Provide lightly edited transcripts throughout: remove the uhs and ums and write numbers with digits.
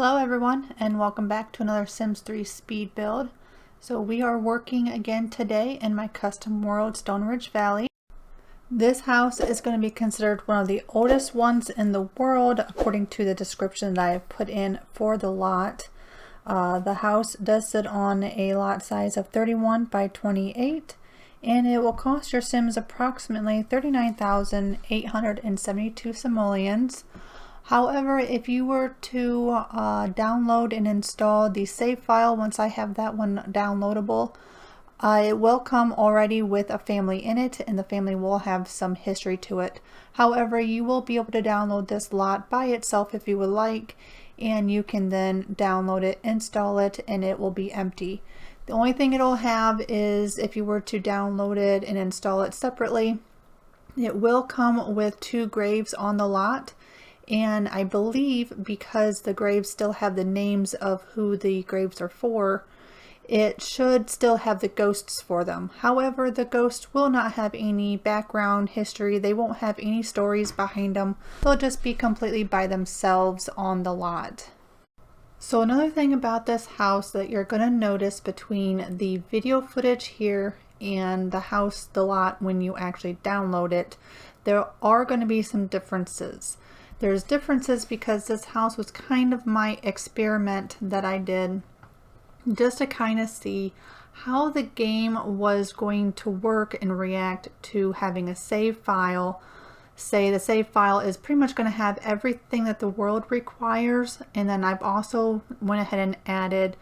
Hello everyone, and welcome back to another Sims 3 speed build. So we are working again today in my custom world, Stone Ridge Valley. This house is going to be considered one of the oldest ones in the world according to the description that I have put in for the lot. The house does sit on a lot size of 31 by 28, and it will cost your Sims approximately 39,872 simoleons. However, if you were to download and install the save file, once I have that one downloadable, it will come already with a family in it, and the family will have some history to it. However, you will be able to download this lot by itself if you would like, and you can then download it, install it, and it will be empty. The only thing it'll have is if you were to download it and install it separately, it will come with 2 graves on the lot. And I believe because the graves still have the names of who the graves are for, it should still have the ghosts for them. However, the ghosts will not have any background history. They won't have any stories behind them. They'll just be completely by themselves on the lot. So another thing about this house that you're going to notice between the video footage here and the house, the lot, when you actually download it, there are going to be some differences. There's differences because this house was kind of my experiment that I did just to kind of see how the game was going to work and react to having a save file. Say the save file is pretty much going to have everything that the world requires, and then I've also went ahead and added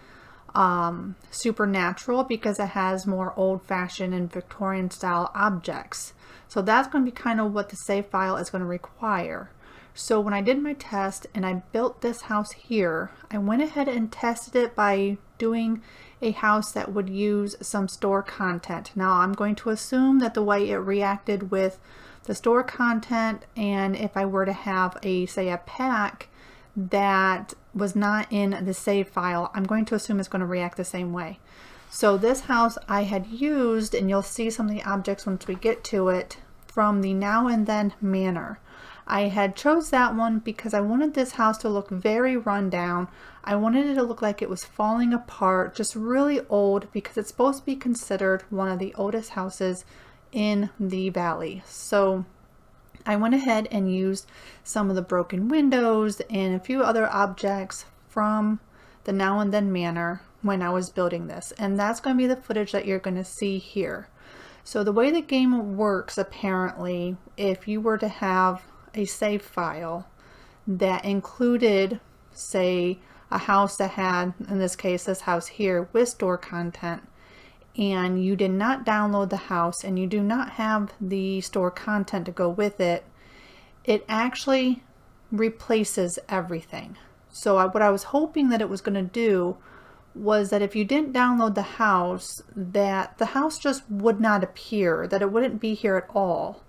supernatural because it has more old-fashioned and Victorian style objects. So that's going to be kind of what the save file is going to require. So when I did my test and I built this house here, I went ahead and tested it by doing a house that would use some store content. Now I'm going to assume that the way it reacted with the store content, and if I were to have say a pack that was not in the save file, I'm going to assume it's going to react the same way. So this house I had used, and you'll see some of the objects once we get to it, from the Now and Then Manor. I had chose that one because I wanted this house to look very rundown. I wanted it to look like it was falling apart, just really old, because it's supposed to be considered one of the oldest houses in the valley. So I went ahead and used some of the broken windows and a few other objects from the Now and Then Manor when I was building this. And that's going to be the footage that you're going to see here. So the way the game works, apparently, if you were to have a save file that included, say, a house that had, in this case, this house here with store content, and you did not download the house and you do not have the store content to go with it, it actually replaces everything. So what I was hoping that it was going to do was that if you didn't download the house, that the house just would not appear, that it wouldn't be here at all.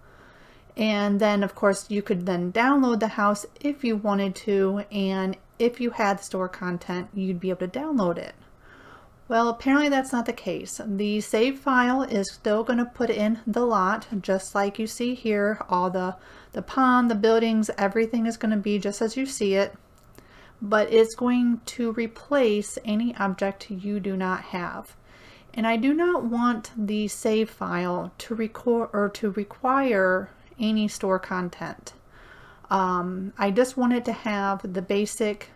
And then of course you could then download the house if you wanted to, and if you had the store content, you'd be able to download it. Well, apparently that's not the case. The save file is still going to put in the lot, just like you see here. All the pond, the buildings, everything is going to be just as you see it, but it's going to replace any object you do not have. And I do not want the save file to record or to require any store content. I just wanted to have the basic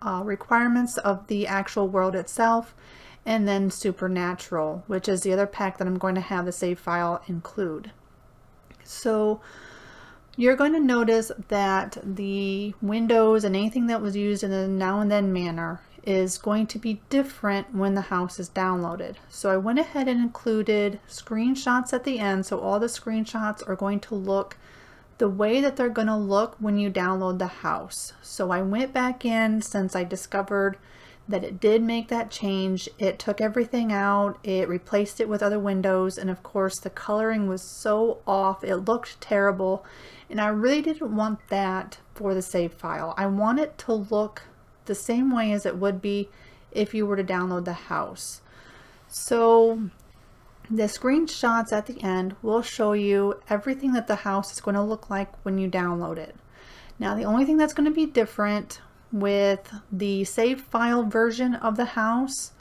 requirements of the actual world itself, and then supernatural, which is the other pack that I'm going to have the save file include. So you're going to notice that the windows and anything that was used in the Now and Then Manor is going to be different when the house is downloaded. So I went ahead and included screenshots at the end, so all the screenshots are going to look the way that they're going to look when you download the house. So I went back in, since I discovered that it did make that change. It took everything out, it replaced it with other windows, and of course the coloring was so off, it looked terrible, and I really didn't want that for the save file. I want it to look the same way as it would be if you were to download the house. So the screenshots at the end will show you everything that the house is going to look like when you download it. Now the only thing that's going to be different with the save file version of the house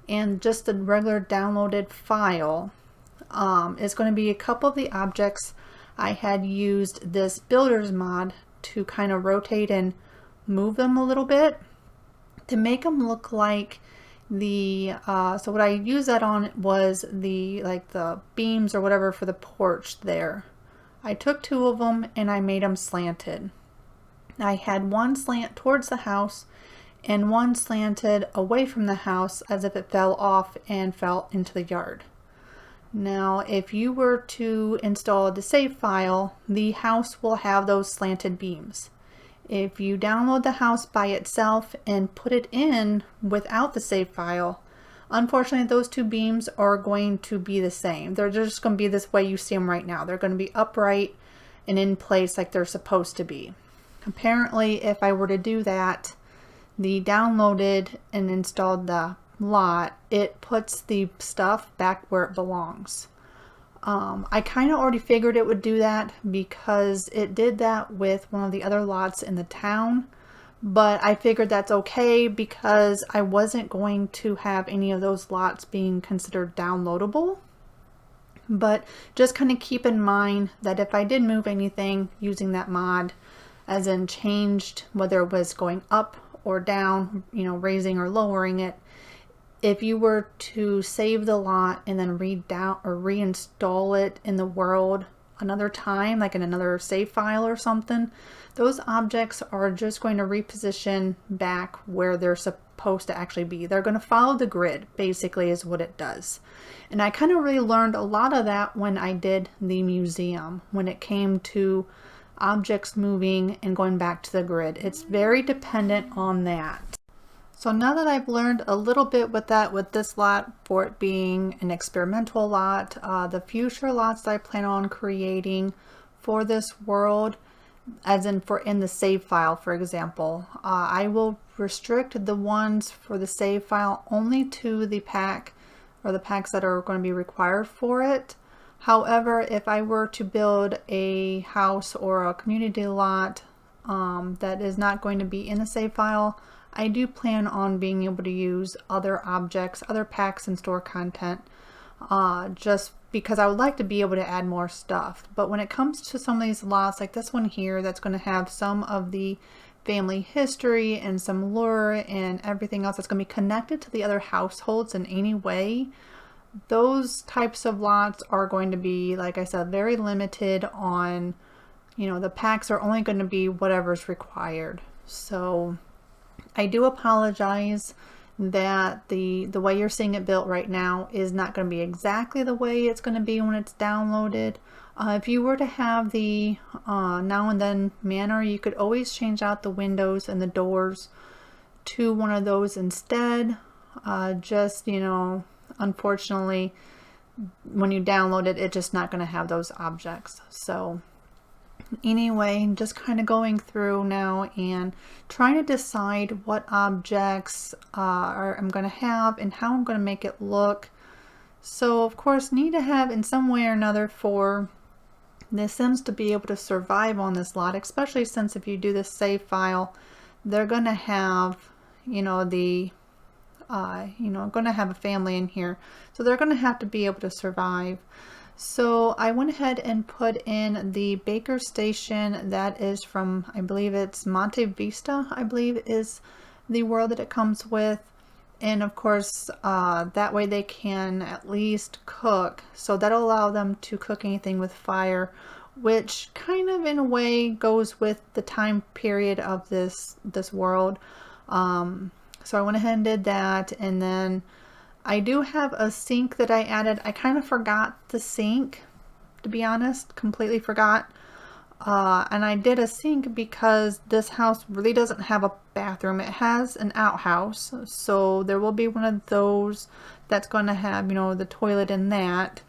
and just the regular downloaded file is going to be a couple of the objects. I had used this builder's mod to kind of rotate and move them a little bit to make them look like the so what I used that on was the beams or whatever for the porch there. I took two of them and I made them slanted. I had one slant towards the house and one slanted away from the house as if it fell off and fell into the yard. Now, if you were to install the save file, the house will have those slanted beams. If you download the house by itself and put it in without the save file, unfortunately those two beams are going to be the same. They're just going to be this way you see them right now. They're going to be upright and in place like they're supposed to be. Apparently, if I were to do that, the downloaded and installed the lot, it puts the stuff back where it belongs. I kind of already figured it would do that because it did that with one of the other lots in the town, but I figured that's okay because I wasn't going to have any of those lots being considered downloadable. But just kind of keep in mind that if I did move anything using that mod, as in changed whether it was going up or down, raising or lowering it, if you were to save the lot and then reinstall it in the world another time, like in another save file or something, those objects are just going to reposition back where they're supposed to actually be. They're going to follow the grid, basically, is what it does. And I kind of really learned a lot of that when I did the museum, when it came to objects moving and going back to the grid. It's very dependent on that. So now that I've learned a little bit with this lot, for it being an experimental lot, the future lots that I plan on creating for this world, as in in the save file, for example, I will restrict the ones for the save file only to the pack or the packs that are going to be required for it. However, if I were to build a house or a community lot that is not going to be in the save file, I do plan on being able to use other objects, other packs and store content, just because I would like to be able to add more stuff. But when it comes to some of these lots, like this one here, that's going to have some of the family history and some lore and everything else that's going to be connected to the other households in any way, those types of lots are going to be, like I said, very limited on, the packs are only going to be whatever's required. So I do apologize that the way you're seeing it built right now is not going to be exactly the way it's going to be when it's downloaded. If you were to have the now and then manner, you could always change out the windows and the doors to one of those instead. Unfortunately, when you download it, it's just not going to have those objects. So anyway, just kind of going through now and trying to decide what objects I'm going to have and how I'm going to make it look. So of course, need to have in some way or another for the Sims to be able to survive on this lot, especially since if you do this save file, they're going to have, going to have a family in here. So they're going to have to be able to survive. So I went ahead and put in the Baker Station that is from, I believe it's Monte Vista, I believe is the world that it comes with. And of course, that way they can at least cook. So that'll allow them to cook anything with fire, which kind of in a way goes with the time period of this world. So I went ahead and did that, and then I do have a sink that I added. I kind of forgot the sink, to be honest, completely forgot. And I did a sink because this house really doesn't have a bathroom. It has an outhouse, so there will be one of those that's going to have, the toilet in that.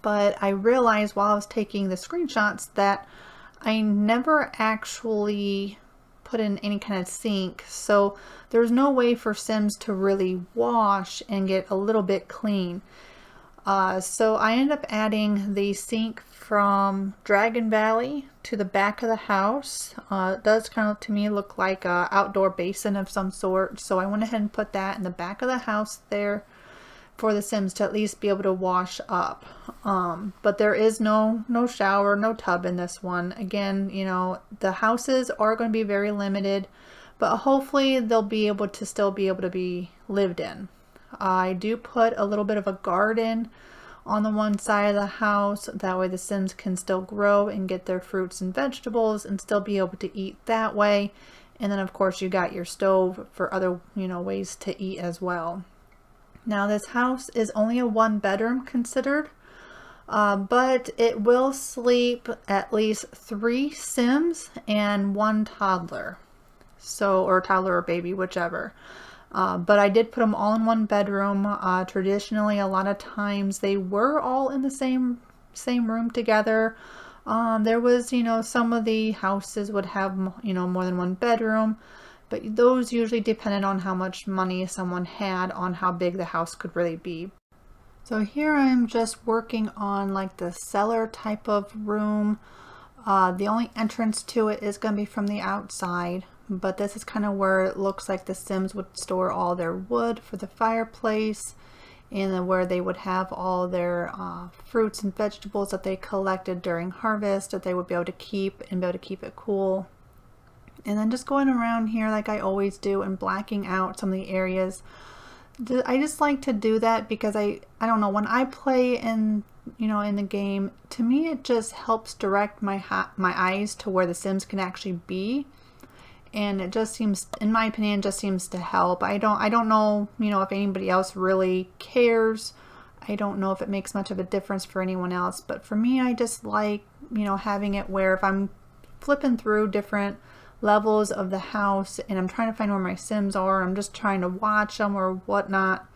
But I realized while I was taking the screenshots that I never actually put in any kind of sink, so there's no way for Sims to really wash and get a little bit clean. So I ended up adding the sink from Dragon Valley to the back of the house. It does kind of, to me, look like a outdoor basin of some sort. So I went ahead and put that in the back of the house there for the Sims to at least be able to wash up. But there is no shower, no tub in this one. Again, you know, the houses are going to be very limited, but hopefully they'll be able to still be able to be lived in. I do put a little bit of a garden on the one side of the house. That way the Sims can still grow and get their fruits and vegetables and still be able to eat that way. And then of course you got your stove for other, you know, ways to eat as well. Now this house is only a 1-bedroom considered, but it will sleep at least 3 Sims and 1 toddler. So, or toddler or baby, whichever. But I did put them all in 1 bedroom. Traditionally, a lot of times they were all in the same room together. There was, you know, some of the houses would have, you know, more than 1 bedroom, but those usually depended on how much money someone had on how big the house could really be. So here I'm just working on like the cellar type of room. The only entrance to it is going to be from the outside. But this is kind of where it looks like the Sims would store all their wood for the fireplace, and then where they would have all their fruits and vegetables that they collected during harvest that they would be able to keep and be able to keep it cool. And then just going around here like I always do and blacking out some of the areas. I just like to do that because I don't know, when I play in, you know, in the game, to me it just helps direct my eyes to where the Sims can actually be. And it just seems, in my opinion, just seems to help. I don't know, you know, if anybody else really cares. I don't know if it makes much of a difference for anyone else, but for me, I just like, you know, having it where if I'm flipping through different levels of the house and I'm trying to find where my Sims are, I'm just trying to watch them or whatnot,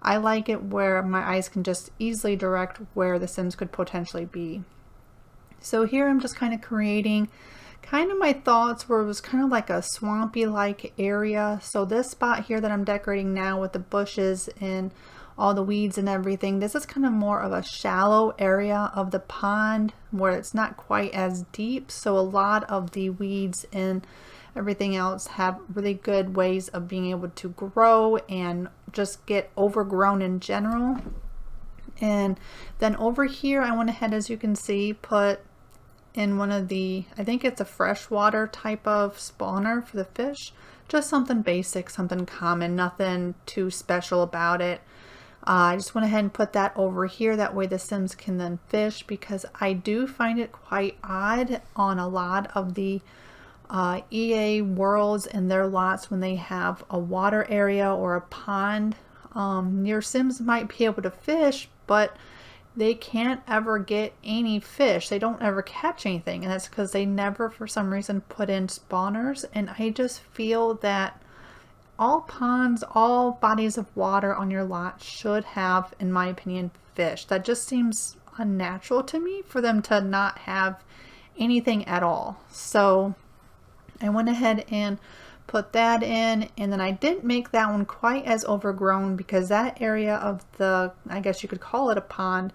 I like it where my eyes can just easily direct where the Sims could potentially be. So here I'm just kind of creating kind of my thoughts where it was kind of like a swampy like area. So this spot here that I'm decorating now with the bushes and all the weeds and everything, this is kind of more of a shallow area of the pond where it's not quite as deep. So a lot of the weeds and everything else have really good ways of being able to grow and just get overgrown in general. And then over here I went ahead, as you can see, put in one of the, I think it's a freshwater type of spawner for the fish. Just something basic, something common, nothing too special about it. I just went ahead and put that over here. That way the Sims can then fish, because I do find it quite odd on a lot of the EA worlds and their lots when they have a water area or a pond. Your Sims might be able to fish, but they can't ever get any fish. They don't ever catch anything, and that's because they never, for some reason, put in spawners. And I just feel that all ponds, all bodies of water on your lot should have, in my opinion, fish. That just seems unnatural to me for them to not have anything at all. So I went ahead and put that in, and then I didn't make that one quite as overgrown because that area of the, I guess you could call it a pond,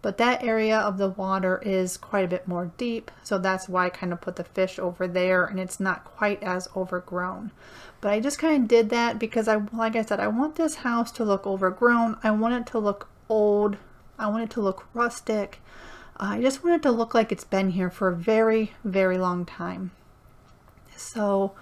but that area of the water is quite a bit more deep, so that's why I kind of put the fish over there, and it's not quite as overgrown. But I just kind of did that because like I said, I want this house to look overgrown. I want it to look old. I want it to look rustic. I just want it to look like it's been here for a very, very long time. So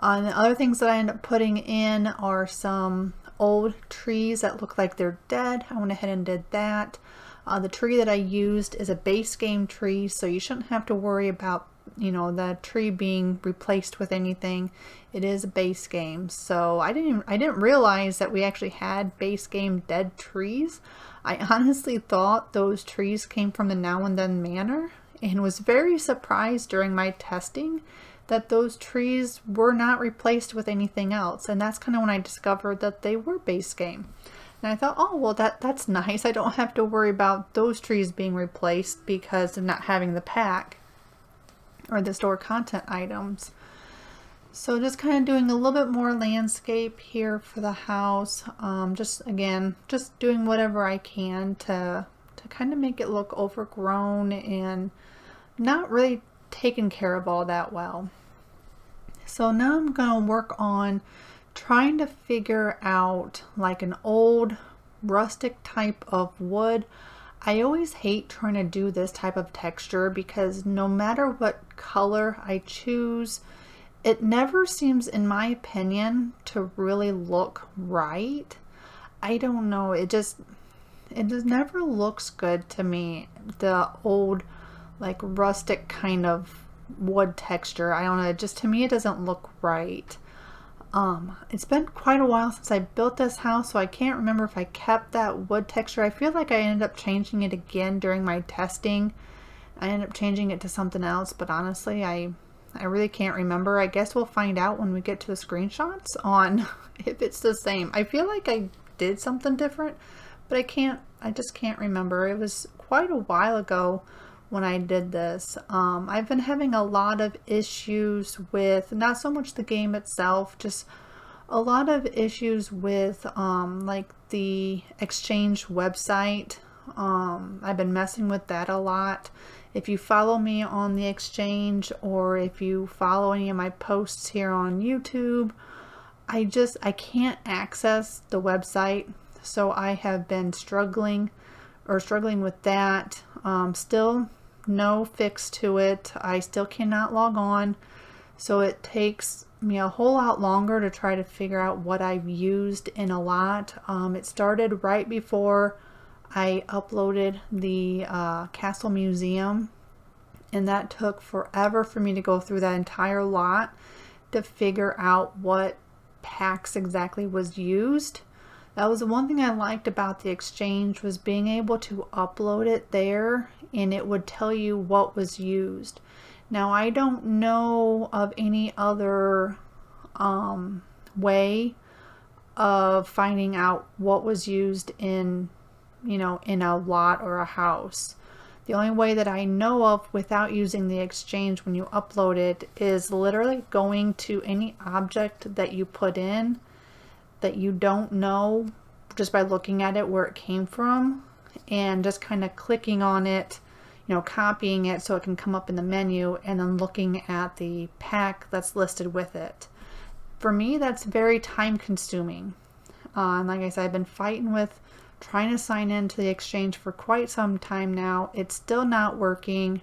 the other things that I end up putting in are some old trees that look like they're dead. I went ahead and did that. The tree that I used is a base game tree, so you shouldn't have to worry about, you know, the tree being replaced with anything. It is a base game. So I didn't realize that we actually had base game dead trees. I honestly thought those trees came from the Now and Then Manor, and was very surprised during my testing that those trees were not replaced with anything else. And that's kind of when I discovered that they were base game. And I thought, oh, well, that's nice. I don't have to worry about those trees being replaced because of not having the pack or the store content items. So just kind of doing a little bit more landscape here for the house. Just again, just doing whatever I can to kind of make it look overgrown and not really taken care of all that well. So now I'm going to work on trying to figure out like an old rustic type of wood. I always hate trying to do this type of texture because no matter what color I choose, it never seems, in my opinion, to really look right. I don't know, it just never looks good to me, the old like rustic kind of wood texture. I don't know, just to me it doesn't look right. It's been quite a while since I built this house, so I can't remember if I kept that wood texture. I feel like I ended up changing it again during my testing. I ended up changing it to something else, but honestly, I really can't remember. I guess we'll find out when we get to the screenshots on if it's the same. I feel like I did something different, but I just can't remember. It was quite a while ago when I did this. I've been having a lot of issues with, not so much the game itself, just a lot of issues with like the Exchange website. I've been messing with that a lot. If you follow me on the Exchange, or if you follow any of my posts here on YouTube, I can't access the website. So I have been struggling with that. Still no fix to it. I still cannot log on. So it takes me a whole lot longer to try to figure out what I've used in a lot. It started right before I uploaded the Castle Museum, and that took forever for me to go through that entire lot to figure out what packs exactly was used. That was the one thing I liked about the Exchange, was being able to upload it there and it would tell you what was used. Now I don't know of any other way of finding out what was used in, in a lot or a house. The only way that I know of without using the Exchange when you upload it is literally going to any object that you put in that you don't know, just by looking at it where it came from, and just kind of clicking on it, copying it so it can come up in the menu, and then looking at the pack that's listed with it. For me, that's very time consuming. And like I said, I've been fighting with trying to sign into the Exchange for quite some time now. It's still not working,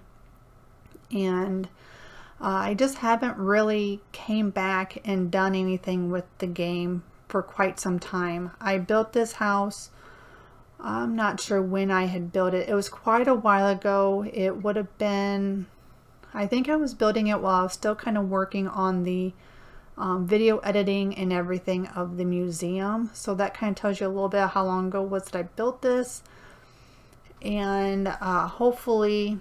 and I just haven't really came back and done anything with the game for quite some time. I built this house, I'm not sure when I had built it. It was quite a while ago. It would have been, I think I was building it while I was still kind of working on the video editing and everything of the museum. So that kind of tells you a little bit of how long ago it was that I built this. And hopefully,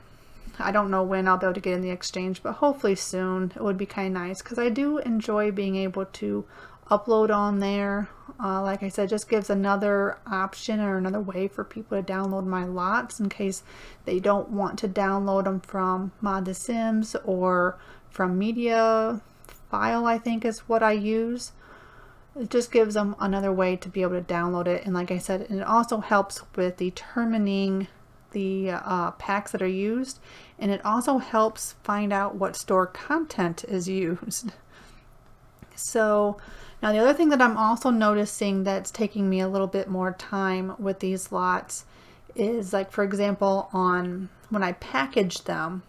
I don't know when I'll be able to get in the Exchange, but hopefully soon. It would be kind of nice because I do enjoy being able to upload on there. Like I said, just gives another option or another way for people to download my lots in case they don't want to download them from Mod the Sims or from Media File, I think is what I use. It just gives them another way to be able to download it. And like I said, it also helps with determining the packs that are used, and it also helps find out what store content is used. So now the other thing that I'm also noticing that's taking me a little bit more time with these lots is, like, for example, on when I package them,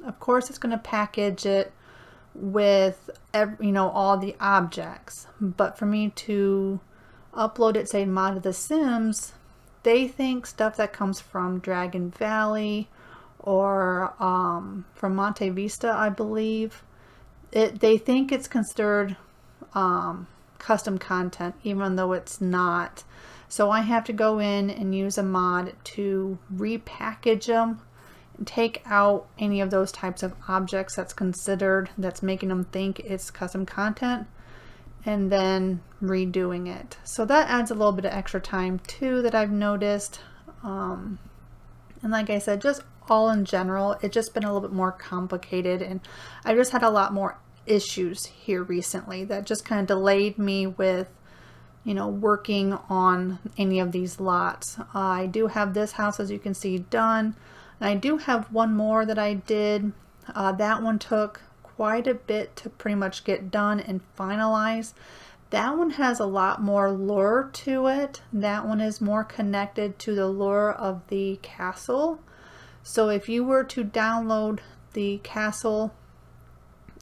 of course it's going to package it with all the objects, but for me to upload it, say Mod of the Sims, they think stuff that comes from Dragon Valley or from Monte Vista, I believe, they think it's considered custom content, even though it's not. So I have to go in and use a mod to repackage them and take out any of those types of objects that's making them think it's custom content, and then redoing it. So that adds a little bit of extra time too that I've noticed. And like I said, just all in general, it's just been a little bit more complicated, and I've just had a lot more issues here recently that just kind of delayed me with, you know, working on any of these lots. I do have this house, as you can see, done. And I do have one more that I did. That one took quite a bit to pretty much get done and finalize. That one has a lot more lore to it. That one is more connected to the lore of the castle. So if you were to download the castle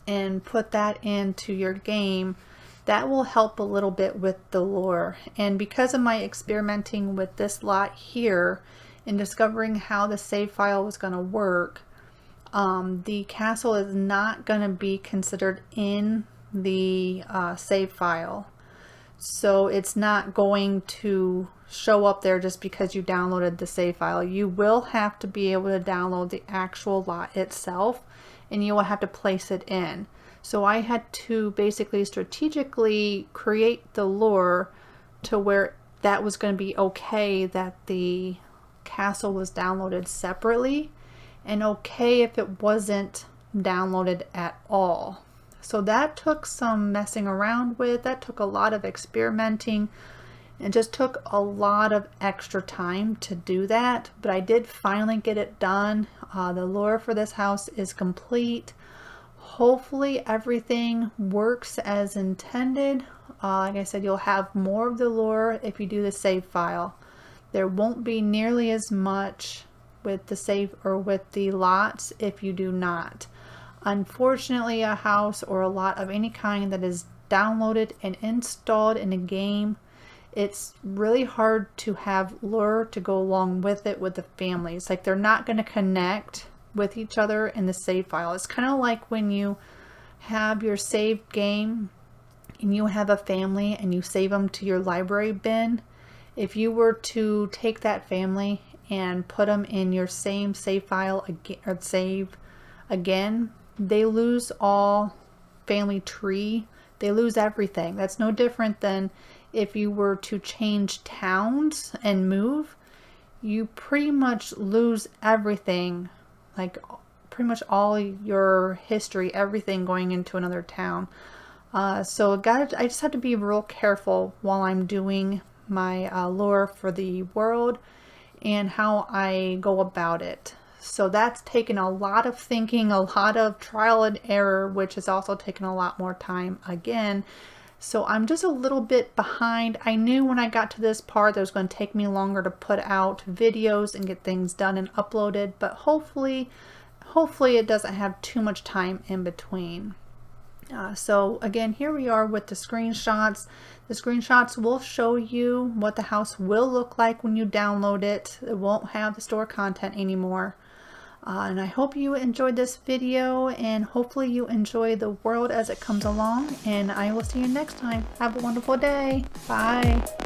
and put that into your game, that will help a little bit with the lore. And because of my experimenting with this lot here and discovering how the save file was going to work, the castle is not going to be considered in the save file. So it's not going to show up there just because you downloaded the save file. You will have to be able to download the actual lot itself, and you will have to place it in. So I had to basically strategically create the lore to where that was going to be okay that the castle was downloaded separately, and okay if it wasn't downloaded at all. So that took some messing around with, that took a lot of experimenting, and just took a lot of extra time to do that. But I did finally get it done. The lore for this house is complete. Hopefully everything works as intended. Like I said, you'll have more of the lore if you do the save file. There won't be nearly as much with the save or with the lots if you do not. Unfortunately, a house or a lot of any kind that is downloaded and installed in a game, it's really hard to have lore to go along with it with the families. Like, they're not going to connect with each other in the save file. It's kind of like when you have your saved game and you have a family and you save them to your library bin. If you were to take that family and put them in your same save file again, or save again, they lose all family tree. They lose everything. That's no different than if you were to change towns and move. You pretty much lose everything, like pretty much all your history, everything going into another town. So I just have to be real careful while I'm doing my lore for the world and how I go about it. So that's taken a lot of thinking, a lot of trial and error, which has also taken a lot more time again. So I'm just a little bit behind. I knew when I got to this part that it was going to take me longer to put out videos and get things done and uploaded, but hopefully it doesn't have too much time in between. So again, here we are with the screenshots. The screenshots will show you what the house will look like when you download it. It won't have the store content anymore. And I hope you enjoyed this video, and hopefully you enjoy the world as it comes along, and I will see you next time. Have a wonderful day. Bye.